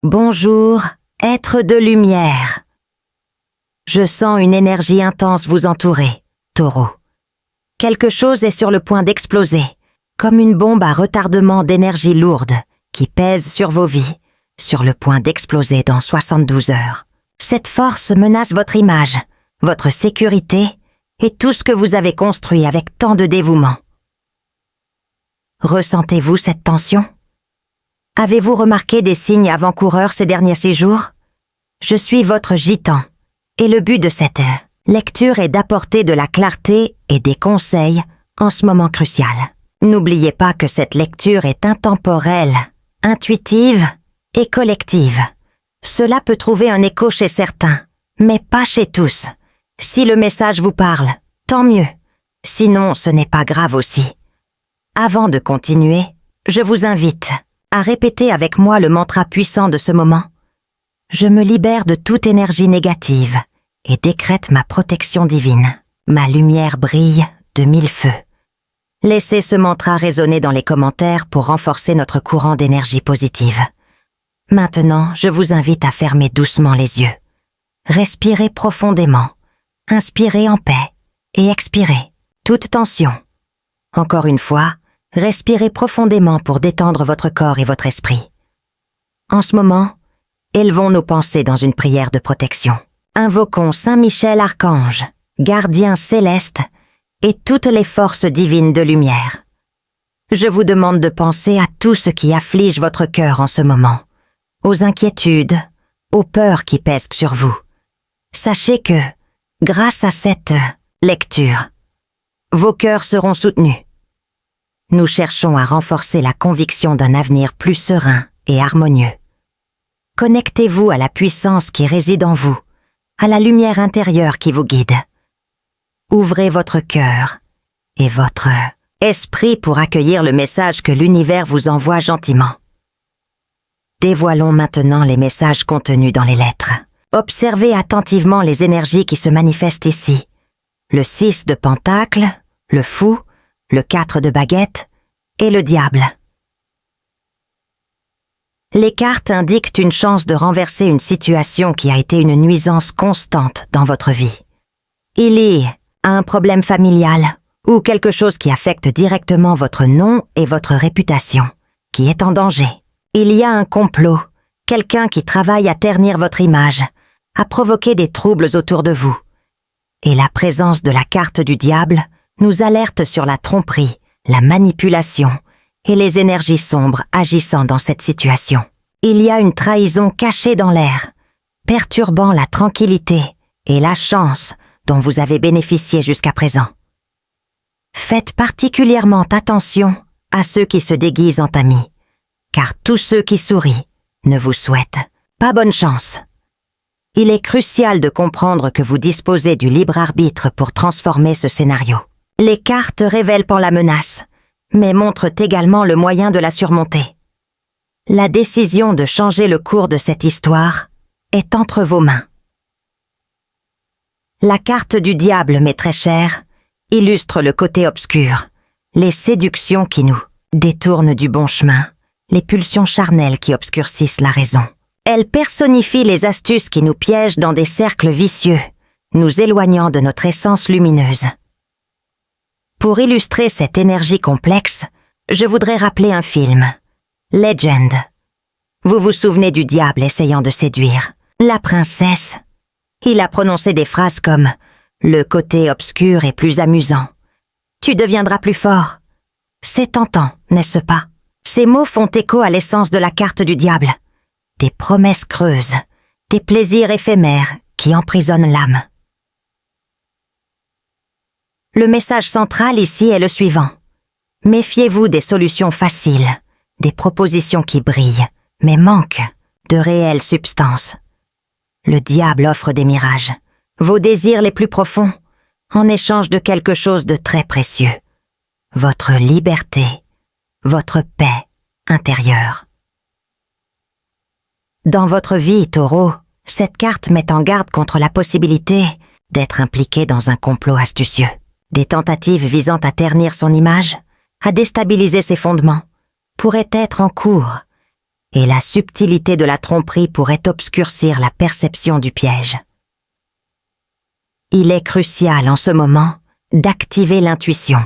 Bonjour, être de lumière. Je sens une énergie intense vous entourer, Taureau. Quelque chose est sur le point d'exploser, comme une bombe à retardement d'énergie lourde qui pèse sur vos vies, sur le point d'exploser dans 72 heures. Cette force menace votre image, votre sécurité et tout ce que vous avez construit avec tant de dévouement. Ressentez-vous cette tension? Avez-vous remarqué des signes avant-coureurs ces derniers 6 jours? Je suis votre gitan, et le but de cette lecture est d'apporter de la clarté et des conseils en ce moment crucial. N'oubliez pas que cette lecture est intemporelle, intuitive et collective. Cela peut trouver un écho chez certains, mais pas chez tous. Si le message vous parle, tant mieux. Sinon, ce n'est pas grave aussi. Avant de continuer, je vous invite à répéter avec moi le mantra puissant de ce moment. Je me libère de toute énergie négative et décrète ma protection divine. Ma lumière brille de 1000 feux. Laissez ce mantra résonner dans les commentaires pour renforcer notre courant d'énergie positive. Maintenant, je vous invite à fermer doucement les yeux. Respirez profondément. Inspirez en paix et expirez toute tension. Encore une fois, respirez profondément pour détendre votre corps et votre esprit. En ce moment, élevons nos pensées dans une prière de protection. Invoquons Saint Michel Archange, gardien céleste, et toutes les forces divines de lumière. Je vous demande de penser à tout ce qui afflige votre cœur en ce moment, aux inquiétudes, aux peurs qui pèsent sur vous. Sachez que, grâce à cette lecture, vos cœurs seront soutenus. Nous cherchons à renforcer la conviction d'un avenir plus serein et harmonieux. Connectez-vous à la puissance qui réside en vous, à la lumière intérieure qui vous guide. Ouvrez votre cœur et votre esprit pour accueillir le message que l'univers vous envoie gentiment. Dévoilons maintenant les messages contenus dans les lettres. Observez attentivement les énergies qui se manifestent ici. Le 6 de Pentacle, le Fou, le 4 de Baguette et le Diable. Les cartes indiquent une chance de renverser une situation qui a été une nuisance constante dans votre vie. Il y a un problème familial ou quelque chose qui affecte directement votre nom et votre réputation, qui est en danger. Il y a un complot, quelqu'un qui travaille à ternir votre image, à provoquer des troubles autour de vous. Et la présence de la carte du diable nous alerte sur la tromperie, la manipulation et les énergies sombres agissant dans cette situation. Il y a une trahison cachée dans l'air, perturbant la tranquillité et la chance dont vous avez bénéficié jusqu'à présent. Faites particulièrement attention à ceux qui se déguisent en amis, car tous ceux qui sourient ne vous souhaitent pas bonne chance. Il est crucial de comprendre que vous disposez du libre arbitre pour transformer ce scénario. Les cartes révèlent pas la menace, mais montrent également le moyen de la surmonter. La décision de changer le cours de cette histoire est entre vos mains. La carte du diable, mes très chers, illustre le côté obscur, les séductions qui nous détournent du bon chemin, les pulsions charnelles qui obscurcissent la raison. Elle personnifie les astuces qui nous piègent dans des cercles vicieux, nous éloignant de notre essence lumineuse. Pour illustrer cette énergie complexe, je voudrais rappeler un film, Legend. Vous vous souvenez du diable essayant de séduire la princesse? Il a prononcé des phrases comme « Le côté obscur est plus amusant. Tu deviendras plus fort. » C'est tentant, n'est-ce pas? Ces mots font écho à l'essence de la carte du diable. Des promesses creuses, des plaisirs éphémères qui emprisonnent l'âme. Le message central ici est le suivant. Méfiez-vous des solutions faciles, des propositions qui brillent, mais manquent de réelle substance. Le diable offre des mirages, vos désirs les plus profonds, en échange de quelque chose de très précieux. Votre liberté, votre paix intérieure. Dans votre vie, Taureau, cette carte met en garde contre la possibilité d'être impliqué dans un complot astucieux. Des tentatives visant à ternir son image, à déstabiliser ses fondements, pourraient être en cours, et la subtilité de la tromperie pourrait obscurcir la perception du piège. Il est crucial en ce moment d'activer l'intuition,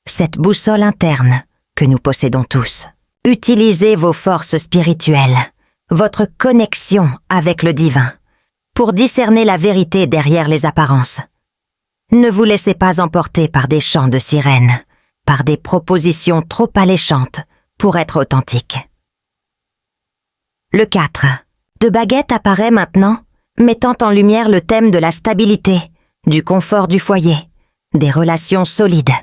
cette boussole interne que nous possédons tous. Utilisez vos forces spirituelles, votre connexion avec le divin, pour discerner la vérité derrière les apparences. Ne vous laissez pas emporter par des chants de sirènes, par des propositions trop alléchantes pour être authentiques. Le 4. De Baguette apparaît maintenant, mettant en lumière le thème de la stabilité, du confort du foyer, des relations solides.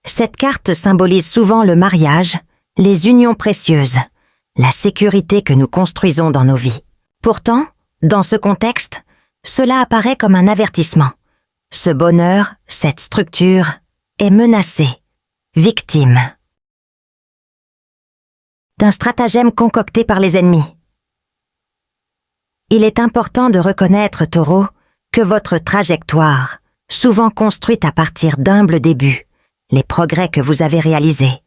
Cette carte symbolise souvent le mariage, les unions précieuses, la sécurité que nous construisons dans nos vies. Pourtant, dans ce contexte, cela apparaît comme un avertissement. Ce bonheur, cette structure, est menacé, victime d'un stratagème concocté par les ennemis. Il est important de reconnaître, Taureau, que votre trajectoire, souvent construite à partir d'humbles débuts, les progrès que vous avez réalisés,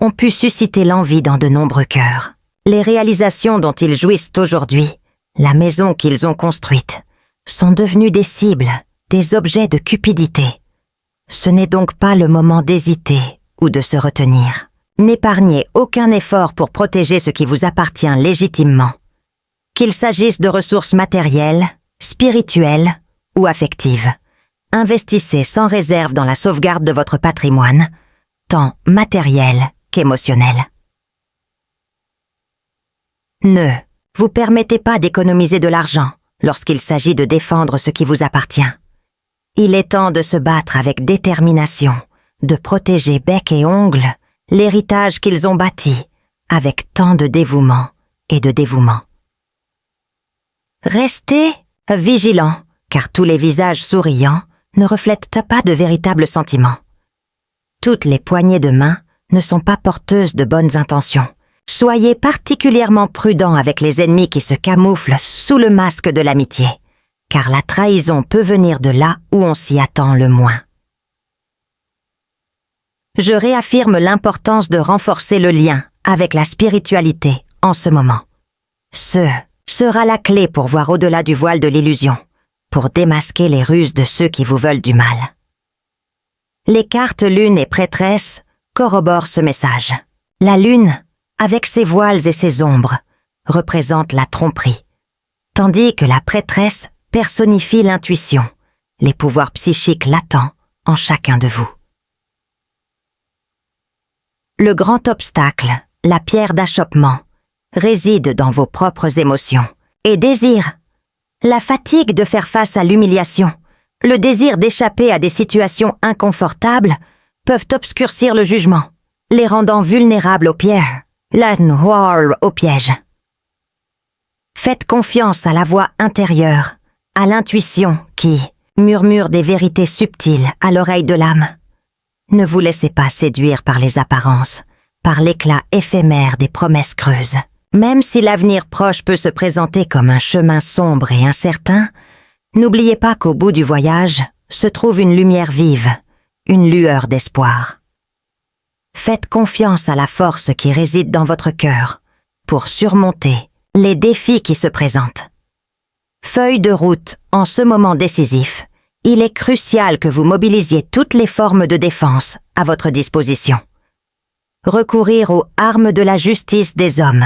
ont pu susciter l'envie dans de nombreux cœurs. Les réalisations dont ils jouissent aujourd'hui, la maison qu'ils ont construite, sont devenues des cibles, des objets de cupidité. Ce n'est donc pas le moment d'hésiter ou de se retenir. N'épargnez aucun effort pour protéger ce qui vous appartient légitimement, qu'il s'agisse de ressources matérielles, spirituelles ou affectives. Investissez sans réserve dans la sauvegarde de votre patrimoine, tant matériel qu'émotionnel. Ne vous permettez pas d'économiser de l'argent lorsqu'il s'agit de défendre ce qui vous appartient. Il est temps de se battre avec détermination, de protéger bec et ongles l'héritage qu'ils ont bâti avec tant de dévouement et de dévouement. Restez vigilants, car tous les visages souriants ne reflètent pas de véritables sentiments. Toutes les poignées de main ne sont pas porteuses de bonnes intentions. Soyez particulièrement prudents avec les ennemis qui se camouflent sous le masque de l'amitié, car la trahison peut venir de là où on s'y attend le moins. Je réaffirme l'importance de renforcer le lien avec la spiritualité en ce moment. Ce sera la clé pour voir au-delà du voile de l'illusion, pour démasquer les ruses de ceux qui vous veulent du mal. Les cartes lune et prêtresse corroborent ce message. La lune, avec ses voiles et ses ombres, représente la tromperie, tandis que la prêtresse personnifie l'intuition, les pouvoirs psychiques latents en chacun de vous. Le grand obstacle, la pierre d'achoppement, réside dans vos propres émotions et désirs. La fatigue de faire face à l'humiliation, le désir d'échapper à des situations inconfortables peuvent obscurcir le jugement, les rendant vulnérables aux pierres, au piège. Faites confiance à la voix intérieure, à l'intuition qui murmure des vérités subtiles à l'oreille de l'âme. Ne vous laissez pas séduire par les apparences, par l'éclat éphémère des promesses creuses. Même si l'avenir proche peut se présenter comme un chemin sombre et incertain, n'oubliez pas qu'au bout du voyage se trouve une lumière vive, une lueur d'espoir. Faites confiance à la force qui réside dans votre cœur pour surmonter les défis qui se présentent. Feuille de route en ce moment décisif, il est crucial que vous mobilisiez toutes les formes de défense à votre disposition. Recourir aux armes de la justice des hommes.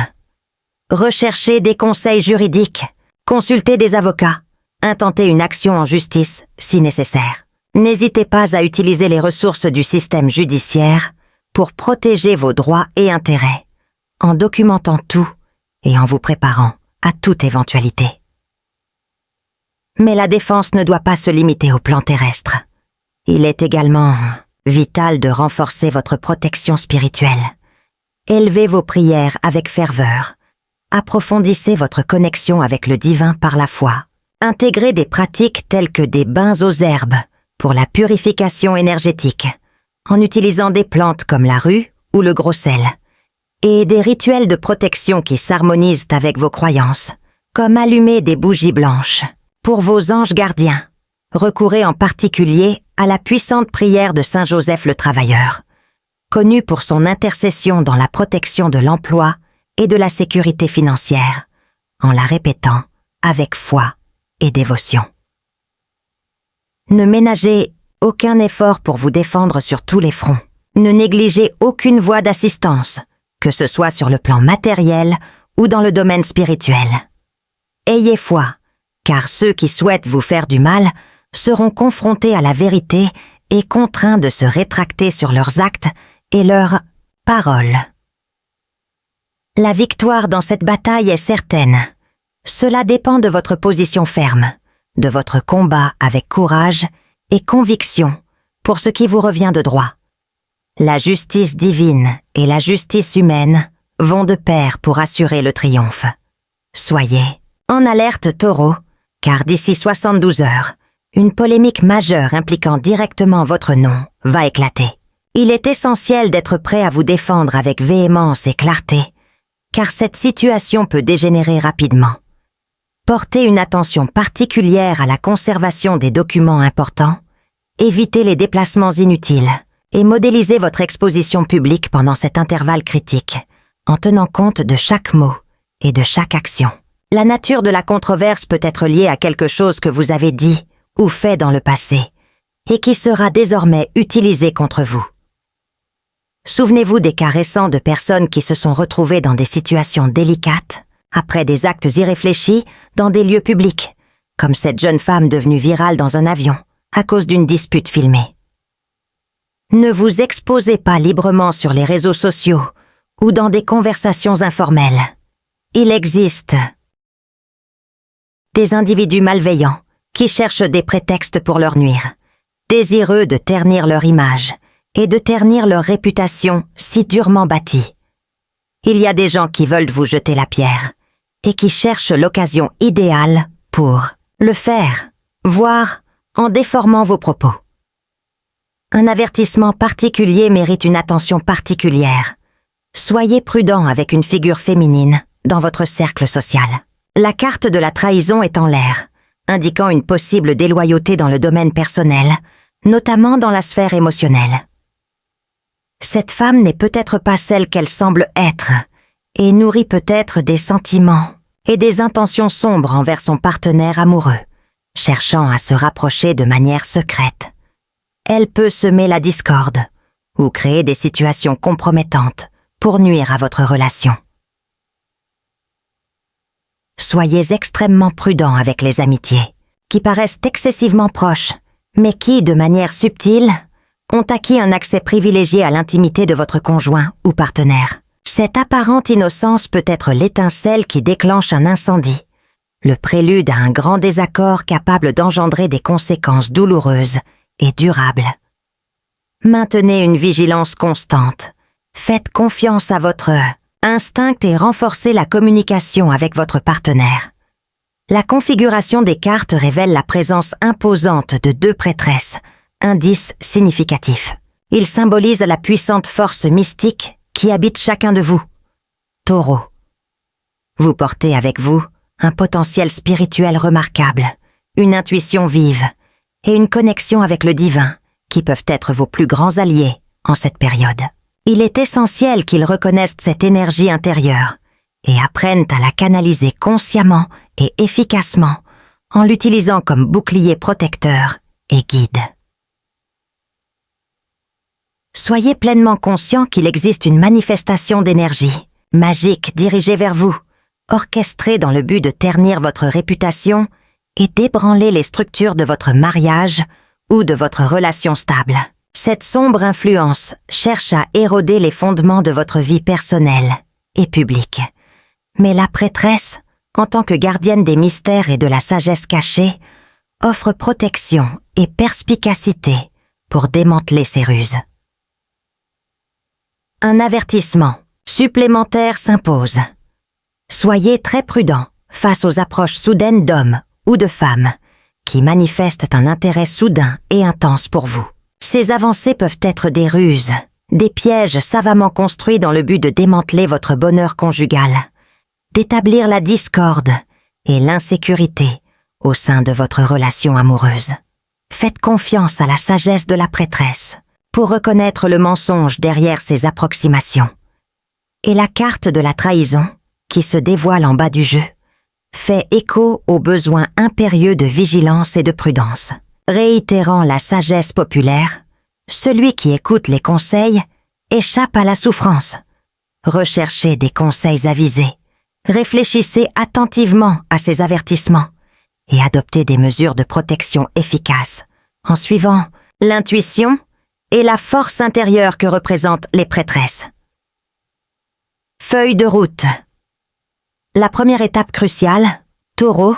Rechercher des conseils juridiques, consulter des avocats, intenter une action en justice si nécessaire. N'hésitez pas à utiliser les ressources du système judiciaire pour protéger vos droits et intérêts, en documentant tout et en vous préparant à toute éventualité. Mais la défense ne doit pas se limiter au plan terrestre. Il est également vital de renforcer votre protection spirituelle. Élevez vos prières avec ferveur. Approfondissez votre connexion avec le divin par la foi. Intégrez des pratiques telles que des bains aux herbes pour la purification énergétique, en utilisant des plantes comme la rue ou le gros sel, et des rituels de protection qui s'harmonisent avec vos croyances, comme allumer des bougies blanches. Pour vos anges gardiens, recourez en particulier à la puissante prière de Saint Joseph le Travailleur, connu pour son intercession dans la protection de l'emploi et de la sécurité financière, en la répétant avec foi et dévotion. Ne ménagez aucun effort pour vous défendre sur tous les fronts. Ne négligez aucune voie d'assistance, que ce soit sur le plan matériel ou dans le domaine spirituel. Ayez foi, car ceux qui souhaitent vous faire du mal seront confrontés à la vérité et contraints de se rétracter sur leurs actes et leurs paroles. La victoire dans cette bataille est certaine. Cela dépend de votre position ferme, de votre combat avec courage et conviction pour ce qui vous revient de droit. La justice divine et la justice humaine vont de pair pour assurer le triomphe. Soyez en alerte, Taureau, car d'ici 72 heures, une polémique majeure impliquant directement votre nom va éclater. Il est essentiel d'être prêt à vous défendre avec véhémence et clarté, car cette situation peut dégénérer rapidement. Portez une attention particulière à la conservation des documents importants, évitez les déplacements inutiles et modélisez votre exposition publique pendant cet intervalle critique, en tenant compte de chaque mot et de chaque action. La nature de la controverse peut être liée à quelque chose que vous avez dit ou fait dans le passé, et qui sera désormais utilisé contre vous. Souvenez-vous des cas récents de personnes qui se sont retrouvées dans des situations délicates, après des actes irréfléchis dans des lieux publics, comme cette jeune femme devenue virale dans un avion, à cause d'une dispute filmée. Ne vous exposez pas librement sur les réseaux sociaux ou dans des conversations informelles. Il existe des individus malveillants qui cherchent des prétextes pour leur nuire, désireux de ternir leur image et de ternir leur réputation si durement bâtie. Il y a des gens qui veulent vous jeter la pierre et qui cherchent l'occasion idéale pour le faire, voire en déformant vos propos. Un avertissement particulier mérite une attention particulière. Soyez prudent avec une figure féminine dans votre cercle social. La carte de la trahison est en l'air, indiquant une possible déloyauté dans le domaine personnel, notamment dans la sphère émotionnelle. Cette femme n'est peut-être pas celle qu'elle semble être et nourrit peut-être des sentiments et des intentions sombres envers son partenaire amoureux, cherchant à se rapprocher de manière secrète. Elle peut semer la discorde ou créer des situations compromettantes pour nuire à votre relation. Soyez extrêmement prudent avec les amitiés, qui paraissent excessivement proches, mais qui, de manière subtile, ont acquis un accès privilégié à l'intimité de votre conjoint ou partenaire. Cette apparente innocence peut être l'étincelle qui déclenche un incendie, le prélude à un grand désaccord capable d'engendrer des conséquences douloureuses et durables. Maintenez une vigilance constante, faites confiance à votre instinct et renforcez la communication avec votre partenaire. La configuration des cartes révèle la présence imposante de 2 prêtresses, indice significatif. Ils symbolisent la puissante force mystique qui habite chacun de vous. Taureau. Vous portez avec vous un potentiel spirituel remarquable, une intuition vive et une connexion avec le divin qui peuvent être vos plus grands alliés en cette période. Il est essentiel qu'ils reconnaissent cette énergie intérieure et apprennent à la canaliser consciemment et efficacement en l'utilisant comme bouclier protecteur et guide. Soyez pleinement conscient qu'il existe une manifestation d'énergie, magique dirigée vers vous, orchestrée dans le but de ternir votre réputation et d'ébranler les structures de votre mariage ou de votre relation stable. Cette sombre influence cherche à éroder les fondements de votre vie personnelle et publique. Mais la prêtresse, en tant que gardienne des mystères et de la sagesse cachée, offre protection et perspicacité pour démanteler ces ruses. Un avertissement supplémentaire s'impose. Soyez très prudent face aux approches soudaines d'hommes ou de femmes qui manifestent un intérêt soudain et intense pour vous. Ces avancées peuvent être des ruses, des pièges savamment construits dans le but de démanteler votre bonheur conjugal, d'établir la discorde et l'insécurité au sein de votre relation amoureuse. Faites confiance à la sagesse de la prêtresse pour reconnaître le mensonge derrière ces approximations Et la carte de la trahison, qui se dévoile en bas du jeu, fait écho aux besoins impérieux de vigilance et de prudence. Réitérant la sagesse populaire, celui qui écoute les conseils échappe à la souffrance. Recherchez des conseils avisés, réfléchissez attentivement à ces avertissements et adoptez des mesures de protection efficaces en suivant l'intuition et la force intérieure que représentent les prêtresses. Feuille de route. La première étape cruciale, Taureau,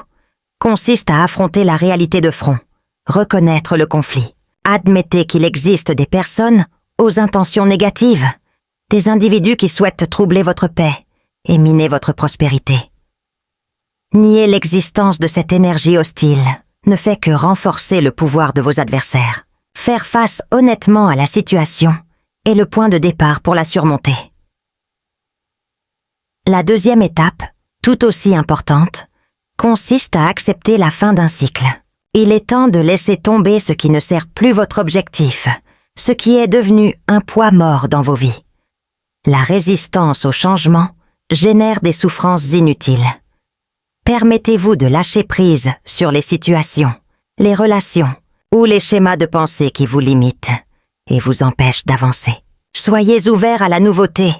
consiste à affronter la réalité de front, reconnaître le conflit. Admettez qu'il existe des personnes aux intentions négatives, des individus qui souhaitent troubler votre paix et miner votre prospérité. Nier l'existence de cette énergie hostile ne fait que renforcer le pouvoir de vos adversaires. Faire face honnêtement à la situation est le point de départ pour la surmonter. La deuxième étape, tout aussi importante, consiste à accepter la fin d'un cycle. Il est temps de laisser tomber ce qui ne sert plus votre objectif, ce qui est devenu un poids mort dans vos vies. La résistance au changement génère des souffrances inutiles. Permettez-vous de lâcher prise sur les situations, les relations ou les schémas de pensée qui vous limitent et vous empêchent d'avancer. Soyez ouverts à la nouveauté,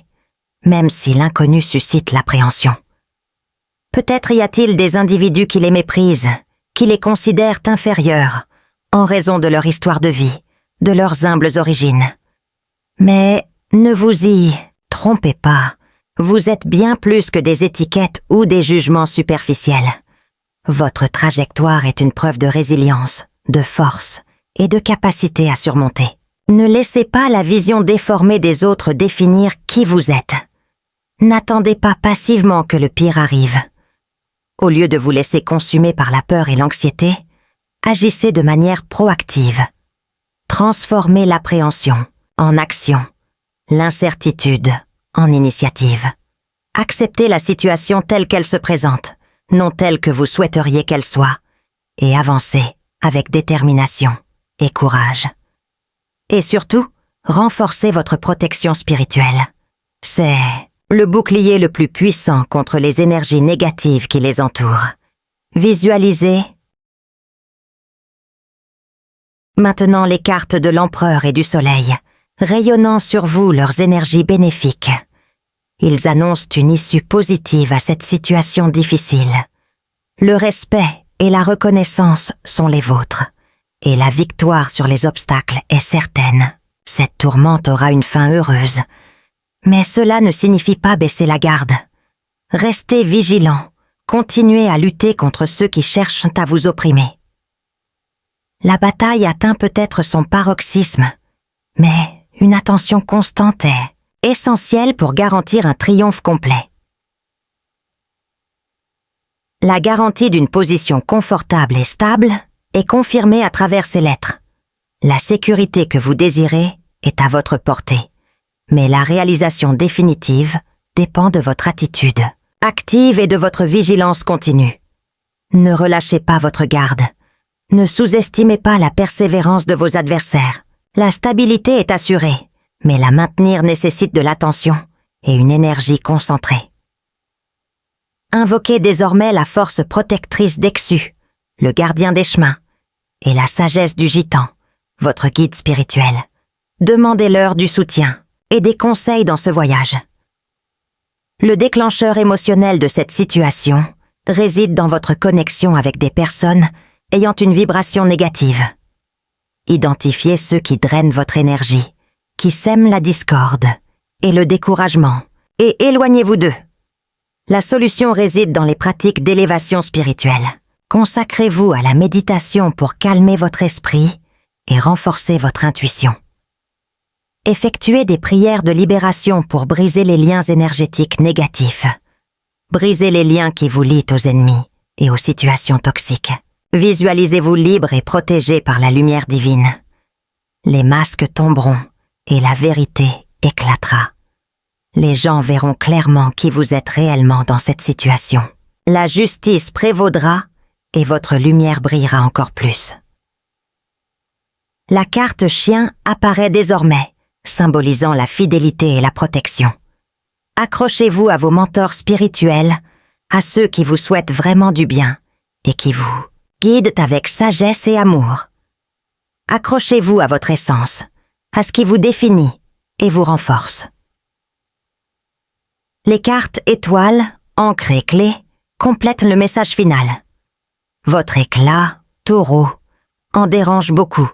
même si l'inconnu suscite l'appréhension. Peut-être y a-t-il des individus qui les méprisent, qui les considèrent inférieurs, en raison de leur histoire de vie, de leurs humbles origines. Mais ne vous y trompez pas, vous êtes bien plus que des étiquettes ou des jugements superficiels. Votre trajectoire est une preuve de résilience, de force et de capacité à surmonter. Ne laissez pas la vision déformée des autres définir qui vous êtes. N'attendez pas passivement que le pire arrive. Au lieu de vous laisser consumer par la peur et l'anxiété, agissez de manière proactive. Transformez l'appréhension en action, l'incertitude en initiative. Acceptez la situation telle qu'elle se présente, non telle que vous souhaiteriez qu'elle soit, et avancez avec détermination et courage. Et surtout, renforcez votre protection spirituelle. C'est le bouclier le plus puissant contre les énergies négatives qui les entourent. Visualisez maintenant les cartes de l'Empereur et du Soleil, rayonnant sur vous leurs énergies bénéfiques. Ils annoncent une issue positive à cette situation difficile. Le respect et la reconnaissance sont les vôtres, et la victoire sur les obstacles est certaine. Cette tourmente aura une fin heureuse. Mais cela ne signifie pas baisser la garde. Restez vigilants, continuez à lutter contre ceux qui cherchent à vous opprimer. La bataille atteint peut-être son paroxysme, mais une attention constante est essentielle pour garantir un triomphe complet. La garantie d'une position confortable et stable est confirmée à travers ces lettres. La sécurité que vous désirez est à votre portée. Mais la réalisation définitive dépend de votre attitude active et de votre vigilance continue. Ne relâchez pas votre garde. Ne sous-estimez pas la persévérance de vos adversaires. La stabilité est assurée, mais la maintenir nécessite de l'attention et une énergie concentrée. Invoquez désormais la force protectrice d'Exu, le gardien des chemins, et la sagesse du gitan, votre guide spirituel. Demandez-leur du soutien et des conseils dans ce voyage. Le déclencheur émotionnel de cette situation réside dans votre connexion avec des personnes ayant une vibration négative. Identifiez ceux qui drainent votre énergie, qui sèment la discorde et le découragement, et éloignez-vous d'eux. La solution réside dans les pratiques d'élévation spirituelle. Consacrez-vous à la méditation pour calmer votre esprit et renforcer votre intuition. Effectuez des prières de libération pour briser les liens énergétiques négatifs. Brisez les liens qui vous lient aux ennemis et aux situations toxiques. Visualisez-vous libre et protégé par la lumière divine. Les masques tomberont et la vérité éclatera. Les gens verront clairement qui vous êtes réellement dans cette situation. La justice prévaudra et votre lumière brillera encore plus. La carte chien apparaît désormais, symbolisant la fidélité et la protection. Accrochez-vous à vos mentors spirituels, à ceux qui vous souhaitent vraiment du bien et qui vous guident avec sagesse et amour. Accrochez-vous à votre essence, à ce qui vous définit et vous renforce. Les cartes étoiles, encre et clé complètent le message final. Votre éclat, taureau, en dérange beaucoup.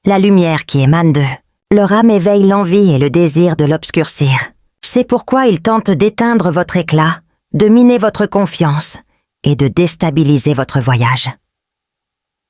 La lumière qui émane d'eux. Leur âme éveille l'envie et le désir de l'obscurcir. C'est pourquoi ils tentent d'éteindre votre éclat, de miner votre confiance et de déstabiliser votre voyage.